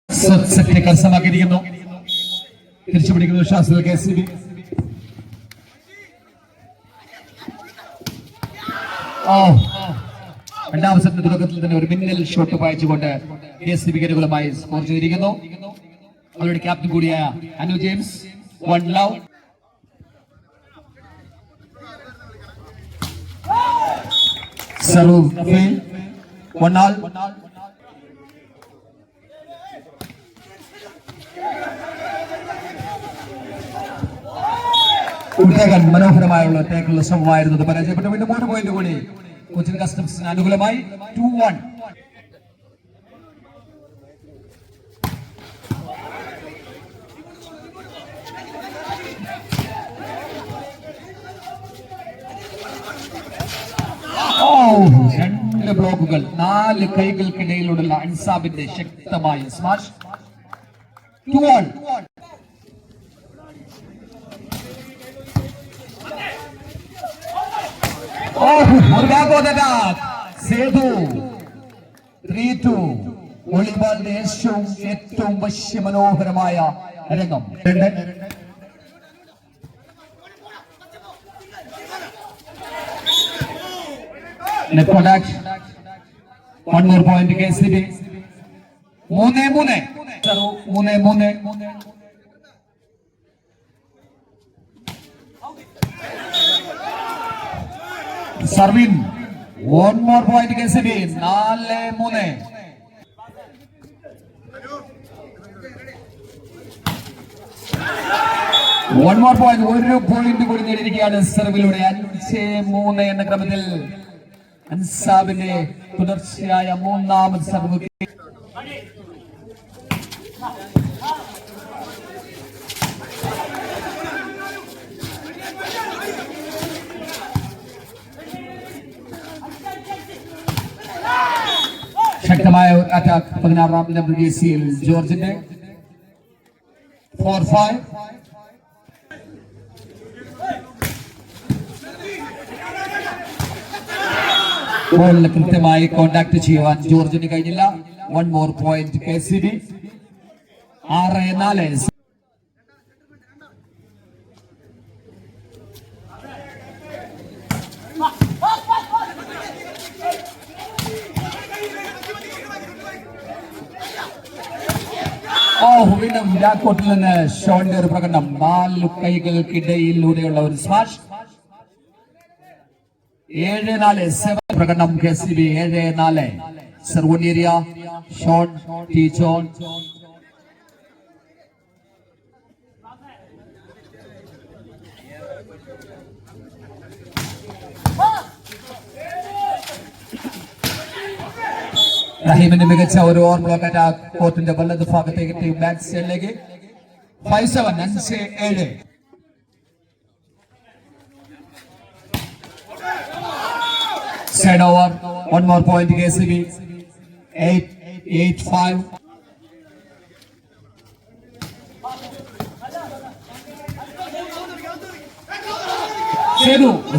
Set കരസ്ഥമാക്കിയിരിക്കുന്നു. തിരിച്ചു പിടിക്കുന്നു Shazil KCB. രണ്ടാം സെറ്റിന്റെ തുടക്കത്തിൽ തന്നെ ഒരു മിന്നൽ ഷോട്ട് പായിച്ചുകൊണ്ട് KCB അനുകൂലമായി സ്കോർ ചെയ്തിരിക്കുന്നു. അവരുടെ ക്യാപ്റ്റൻ കൂടിയായ Anu James. 1 love. Serve fail. 1 all. മനോഹരമായുള്ള ടേക്കുള്ള ശ്രമമായിരുന്നത് പരാജയപ്പെട്ടു. വീണ്ടും 3 പോയിന്റ് കൂടി കൊച്ചിൻ കസ്റ്റംസിന് അനുകൂലമായി. 2-1. രണ്ട് ബ്ലോക്കുകൾ, 4 കൈകൾക്കിടയിലുള്ള അൻസാബിന്റെ ശക്തമായ സ്മാഷ്. 2-1. സേതു 3-2. വോളിബോളിന്റെ ഏറ്റവും വശ്യമനോഹരമായ രംഗം. Net contact. 1 more point KCB. 3-3. 3-3. Servin. 1 more point KCB. 4-3. One more point. 1 point കൂടി നേടിയിരിക്കുകയാണ് സെർവിലൂടെ. 5-3 എന്ന ക്രമത്തിൽ അൻസാബിന്റെ തുടർച്ചയായ 3ാമത് സർവ്. ശക്തമായ അറ്റാക്ക് 16ാം നമ്പർ ജേഴ്സിയിൽ ജോർജിന്റെ. 4-5. ബോളിന് കൃത്യമായി കോണ്ടാക്ട് ചെയ്യുവാൻ ജോർജിന് കഴിഞ്ഞില്ല. 1 more point KCB. 6-4. വീണ്ടും വിരാക്കോട്ടിൽ നിന്ന് ഷോന്റെ ഒരു പ്രകടനം. 4 കൈകൾക്കിടയിലൂടെയുള്ള ഒരു സ്മാഷ്. 7-4 പ്രകടനം KCB. 7-4. സർവൺ ഏരിയ ഷോൺ ടീച്ചോൺ. റഹീമിന്റെ മികച്ച ഒരു ഓവർ ബ്ലോക്ക് അറ്റാക്ക് കോർട്ടിന്റെ വലത് ഭാഗത്തേക്ക് ബാക്ക് സൈഡിലേക്ക്. 5-7. 5-7. Side over. 1 more point KCB. 8-5.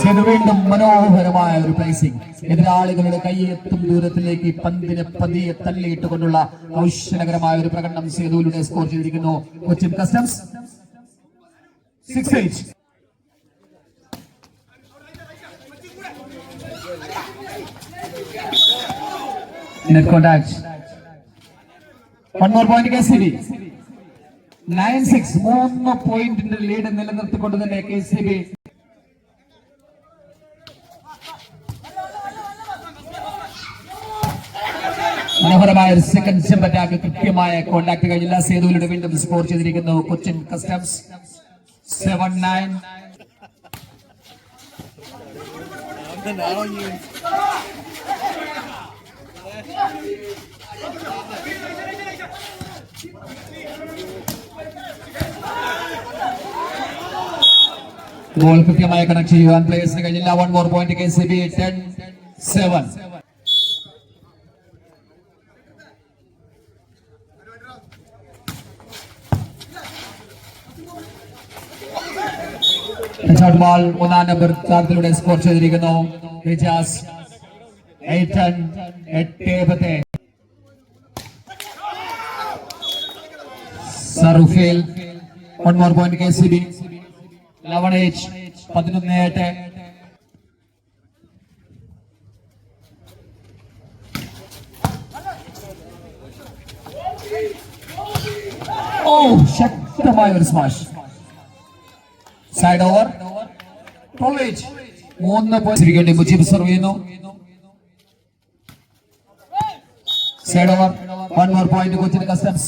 Sethu വീണ്ടും മനോഹരമായ ഒരു പ്ലേസിംഗ്. എതിരാളികളുടെ കൈയെത്തും ദൂരത്തിലേക്ക് പന്തിനെ പതിയെ തള്ളിയിട്ടുകൊണ്ടുള്ള ഔഷധകരമായ ഒരു പ്രകടനം സേതുവിലൂടെ സ്കോർ ചെയ്തിരിക്കുന്നു Cochin customs. 6-8. Net contact. 1 more point KCB. 9-6. 3 പോയിന്റിന്റെ ലീഡ് നിലനിർത്തിക്കൊണ്ട് തന്നെ KCB മനോഹരമായ ഒരു സെക്കൻഡ് ജമ്പ് അറ്റാക്ക്. കൃത്യമായ കോണ്ടാക്ട് കഴിഞ്ഞില്ല. സേതുവിലൂടെ വീണ്ടും സ്കോർ ചെയ്തിരിക്കുന്നു കൊച്ചിൻ കസ്റ്റംസ്. 7-9. ബോൾ കൃത്യമായി കണക്ട് ചെയ്യുവാൻ പ്ലേയേഴ്സിന് കഴിഞ്ഞില്ല. 1 more point KCB. 10-7. ബോൾ 1ാം നമ്പർ താരത്തിലൂടെ സ്കോർ ചെയ്തിരിക്കുന്നു Rijas. 8-10. Serve fail. One more point KCB. 11-8. 11-8. Oh, ശക്തമായ ഒരു smash. Side over. 12-8. 3 point Mujeeb serve ചെയ്യുന്നു. Side over. One more point to Cochin Customs.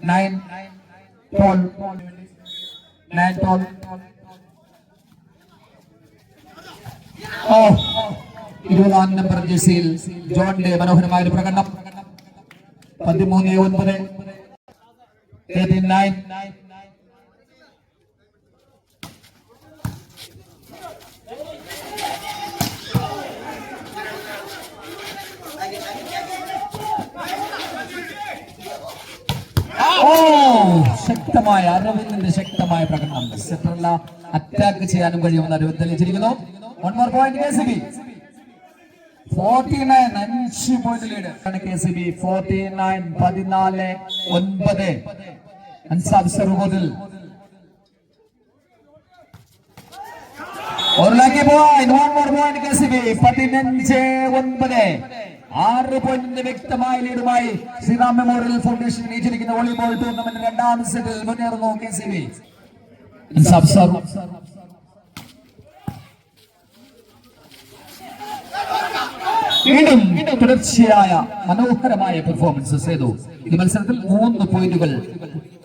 9-12. 9-12. Oh, 20 number ജേഴ്സിയിൽ ജോണിന്റെ മനോഹരമായ ഒരു പ്രകടനം. 13-9. 13-9. ശക്തമായ അരവിന്ദിന്റെ ശക്തമായ പ്രകടനം. സെറ്ററല്ല അറ്റാക്ക് ചെയ്യാനും കഴിയുമെന്ന് അരവിന്ദ് തെളിയിച്ചിരിക്കുന്നു. 1 more point KCB. 49. 5 point lead KCB. 49. 14-9. Ansab സർവോദിൽ ഒരു lucky point. 1 more point KCB. 15-9. 6 പോയിന്റിന്റെ വ്യക്തമായ ലീഡുമായി ശ്രീറാം മെമ്മോറിയൽ ഫൗണ്ടേഷൻ ജയിച്ചിരിക്കുന്ന വോളിബോൾ ടൂർണമെന്റ് രണ്ടാം സെറ്റിൽ മുന്നേറുന്നു KCB. വീണ്ടും തുടർച്ചയായ മനോഹരമായ പെർഫോമൻസ് സേതു. ഈ മത്സരത്തിൽ 3 പോയിന്റുകൾ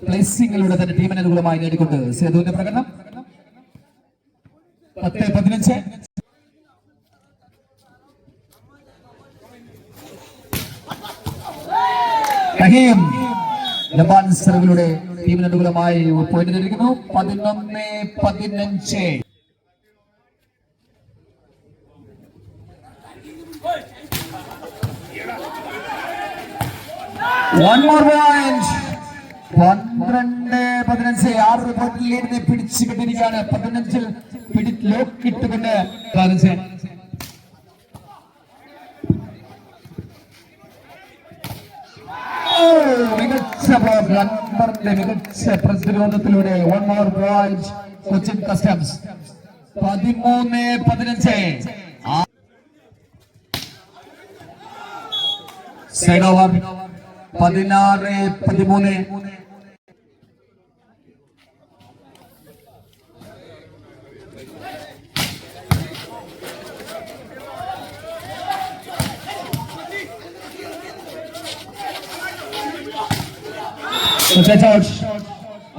പ്ലേസിംഗിലൂടെ തന്നെ ടീമിനനുകൂലമായി നേടിക്കൊണ്ട് സേതുവിന്റെ പ്രകടനം. 10-15. റഹീം ജപ്പാൻ സർവിലൂടെ ടീമിനനുകൂലമായി പോയിന്റ് നേടിയിരിക്കുന്നു. 11-15. One more point. 12-15. 6 പോയിന്റ് ലീഡിനെ പിടിച്ചു കിട്ടിയിരിക്കുകയാണ്. 15-ൽ ലോക്ക് ഇട്ടുകൊണ്ട് മികച്ച മികച്ച പ്രതിരോധത്തിലൂടെ 1 more point Cochin Customs. 13-15. Side over. 16-13.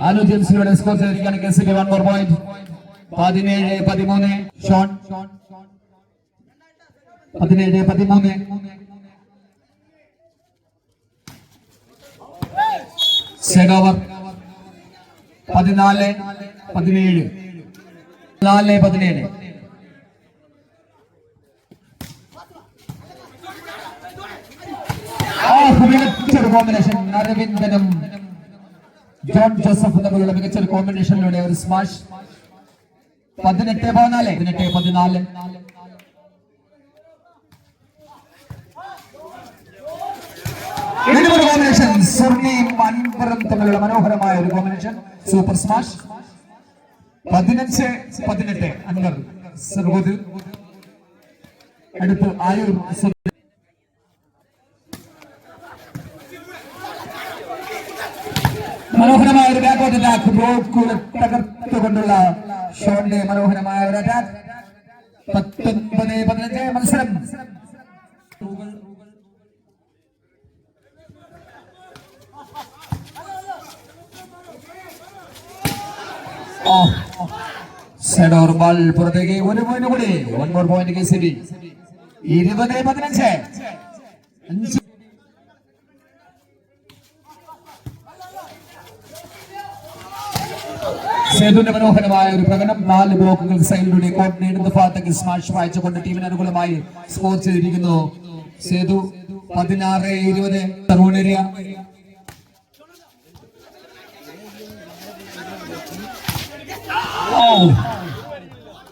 ആലു ജെയിംസിലൂടെ സ്കോർ ചെയ്തിരിക്കുകയാണ് KCB. 1 more point. 17-13. Shon. 17-13. Side over. 14-17. 14-17. മികച്ചൊരു കോമ്പിനേഷൻ. അരവിന്ദനും ജോൺ ജോസഫ് തമ്മിലുള്ള മികച്ചൊരു കോമ്പിനേഷനിലൂടെ ഒരു സ്മാഷ്. 18-14. 18-14. ഇതിനൊരു കോമ്പിനേഷൻ. സുർണിയും അൻവറും തമ്മിലുള്ള മനോഹരമായ ഒരു കോമ്പിനേഷൻ. Super smash. 15-18. അൻവർ സർവോദിൽ. അടുത്ത് ആയൂർ. മനോഹരമായ ഒരു ബാക്ക്ഔട്ട് അറ്റാക്ക്. ബ്ലോക്കുകൾ തകർത്തുകൊണ്ടുള്ള ഷോണിന്റെ മനോഹരമായ ഒരു അറ്റാക്ക്. 19-15. മത്സരം സൈഡ് ഓവർ. ബാൾ പുറത്തേക്ക്. 1 പോയിന്റ് കൂടി. 1 more point KCB. 20-15. സേതുവിന്റെ മനോഹരമായ ഒരു പ്രകടനം. 4 ബ്ലോക്കുകൾ സൈഡിലൂടെ കോർട്ട് നേടുന്ന ഭാഗത്തേക്ക് സ്മാഷ് വായിച്ചുകൊണ്ട് ടീമിന് അനുകൂലമായി സ്കോർ ചെയ്തിരിക്കുന്നു സേതു. 16-20. തറൂണേരിയ.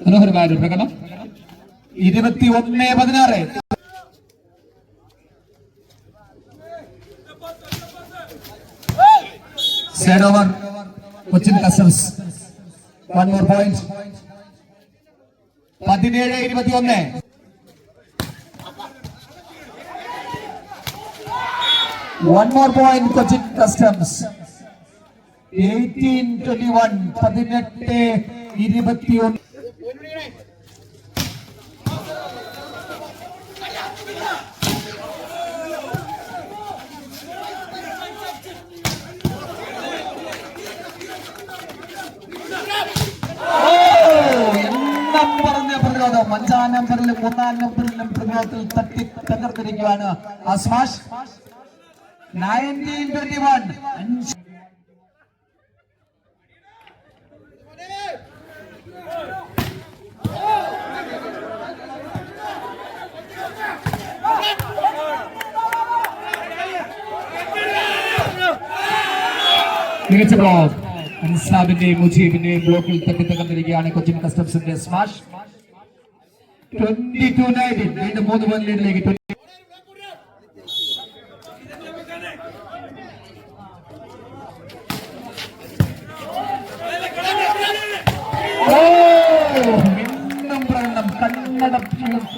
മനോഹരമായ ഒരു പ്രകടനം. 21-16. Set over. Cochin Customs. One more point. 17-21. One more point, Cochin Customs. 18-21. 18-21. പ്രതിരോധം 5-ാം നമ്പറിലും 3-ാം നമ്പറിലും പ്രതിരോധത്തിൽ തട്ടി തകർത്തിരിക്കുകയാണ് ആ സ്മാഷ്. 19-21. മികച്ച ബ്ലോക്ക്. അൻസാബിന്റെയും മുജീബിന്റെയും ബ്ലോക്കിൽ തട്ടി തകർന്നിരിക്കുകയാണ് കൊച്ചിൻ കസ്റ്റംസിന്റെ സ്മാഷ്. 22-19. വീണ്ടും 3 പോയിന്റ് ലീഡിലേക്ക്. കണ്ണട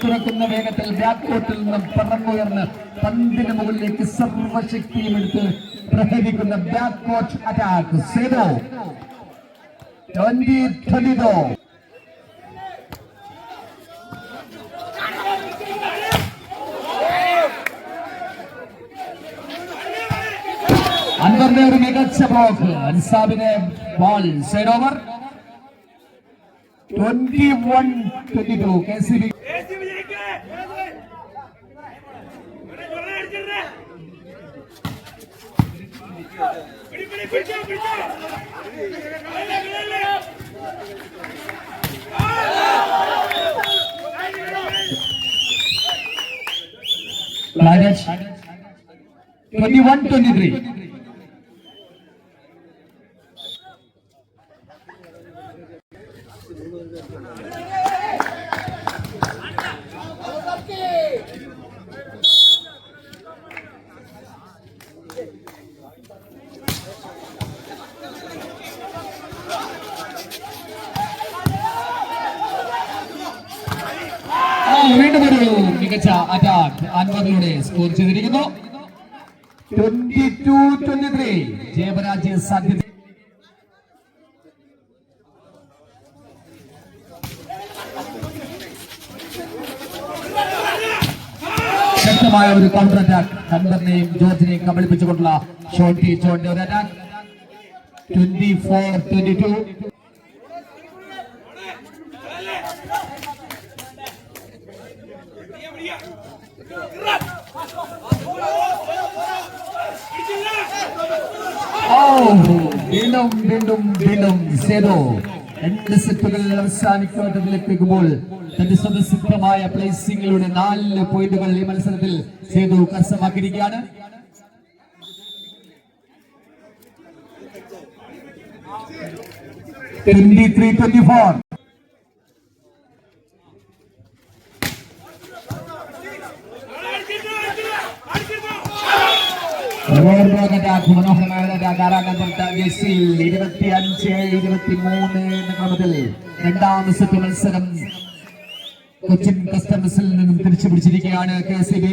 തുറക്കുന്ന വേഗത്തിൽ ബാക്കോട്ടിൽ നിന്നും പറന്നുയർന്ന് പന്തിന് മുകളിലേക്ക് സർവശക്തിയും എടുത്ത് പ്രഹരിക്കുന്ന ബാക്കോട്ട് അറ്റാക്ക്. സേതോ 20-22. അൻവറിന്റെ ഒരു മികച്ച ബ്ലോക്ക്. അൻസാബിനെ ball side over. 21-22. KCB. Rajesh. 21-23. വീണ്ടും ഒരു മികച്ച അറ്റാക്ക് അൻവറിലൂടെ സ്കോർ ചെയ്തിരിക്കുന്നു. 22-23. ജയപരാജയ സാധ്യത. ശക്തമായ ഒരു കൗണ്ടർ അറ്റാക്ക്. അൻവറിനെയും ജോർജിനെയും കബളിപ്പിച്ചുകൊണ്ടുള്ള ഷോട്ടി ജോന്റെ ഒരു അറ്റാക്ക്. 24-22. വീണ്ടും സേതോ 2 സെറ്റുകൾ അവസാനിക്കപ്പെട്ടതിലെത്തിക്കുമ്പോൾ തന്റെ സ്വതസിദ്ധമായ പ്ലേസിംഗിലൂടെ 4 പോയിന്റുകൾ ഈ മത്സരത്തിൽ സേതു കരസ്ഥമാക്കിയിരിക്കുകയാണ്. മനോഹരമായ 25-23 എന്ന ക്രമത്തിൽ 2ാം സെറ്റ് മത്സരം കൊച്ചിൻ കസ്റ്റംസിൽ നിന്നും തിരിച്ചു പിടിച്ചിരിക്കുകയാണ് KCB.